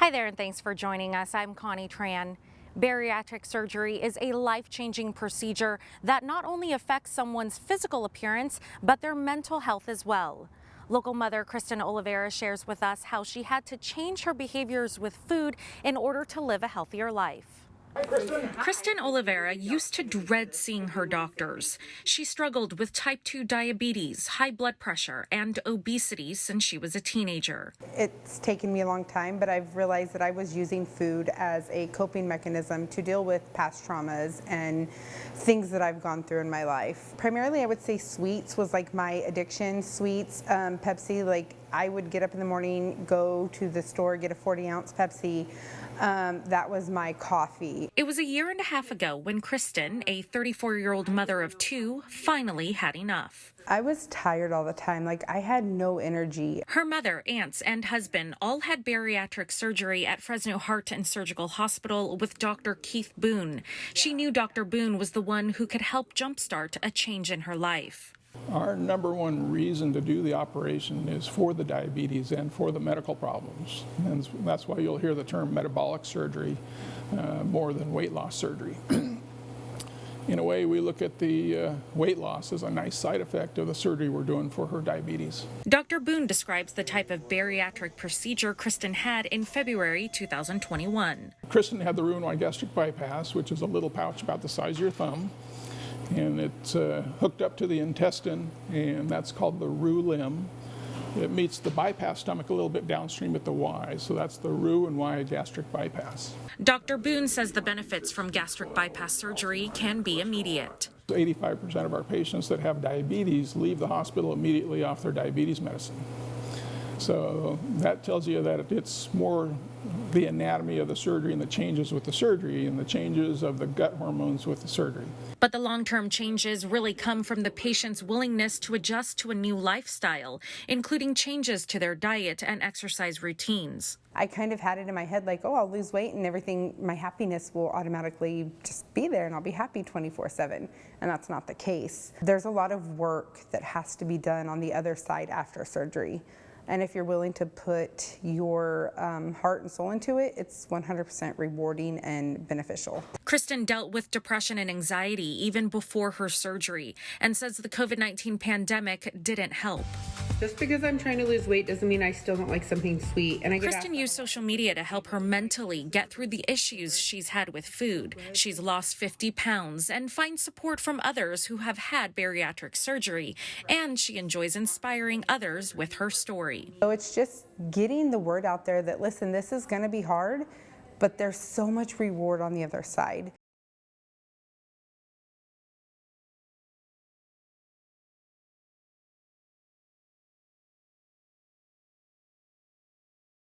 Hi there, and thanks for joining us. I'm Connie Tran. Bariatric surgery is a life-changing procedure that not only affects someone's physical appearance, but their mental health as well. Local mother Kristen Oliveira shares with us how she had to change her behaviors with food in order to live a healthier life. Hi, Kristen. Kristen Oliveira used to dread seeing her doctors. She struggled with type 2 diabetes, high blood pressure, and obesity since she was a teenager. It's taken me a long time, but I've realized that I was using food as a coping mechanism to deal with past traumas and things that I've gone through in my life. Primarily, I would say sweets was like my addiction. Sweets, Pepsi, like I would get up in the morning, go to the store, get a 40-ounce Pepsi. That was my coffee. It was a year and a half ago when Kristen, a 34-year-old mother of two, finally had enough. I was tired all the time, like I had no energy. Her mother, aunts, and husband all had bariatric surgery at Fresno Heart and Surgical Hospital with Dr. Keith Boone. She knew Dr. Boone was the one who could help jumpstart a change in her life. Our number one reason to do the operation is for the diabetes and for the medical problems. And that's why you'll hear the term metabolic surgery more than weight loss surgery. In a way, we look at the weight loss as a nice side effect of the surgery we're doing for her diabetes. Dr. Boone describes the type of bariatric procedure Kristen had in February 2021. Kristen had the Roux-en-Y gastric bypass, which is a little pouch about the size of your thumb. And it's hooked up to the intestine, and that's called the Roux limb. It meets the bypass stomach a little bit downstream at the Y, so that's the Roux-en-Y gastric bypass. Dr. Boone says the benefits from gastric bypass surgery can be immediate. 85% of our patients that have diabetes leave the hospital immediately off their diabetes medicine. So that tells you that it's more the anatomy of the surgery and the changes with the surgery and the changes of the gut hormones with the surgery. But the long-term changes really come from the patient's willingness to adjust to a new lifestyle, including changes to their diet and exercise routines. I kind of had it in my head like, oh, I'll lose weight and everything, my happiness will automatically just be there and I'll be happy 24/7. And that's not the case. There's a lot of work that has to be done on the other side after surgery. And if you're willing to put your heart and soul into it, it's 100% rewarding and beneficial. Kristen dealt with depression and anxiety even before her surgery and says the COVID-19 pandemic didn't help. Just because I'm trying to lose weight doesn't mean I still don't like something sweet. And Kristen used social media to help her mentally get through the issues she's had with food. She's lost 50 pounds and finds support from others who have had bariatric surgery. And she enjoys inspiring others with her story. So it's just getting the word out there that, listen, this is going to be hard, but there's so much reward on the other side.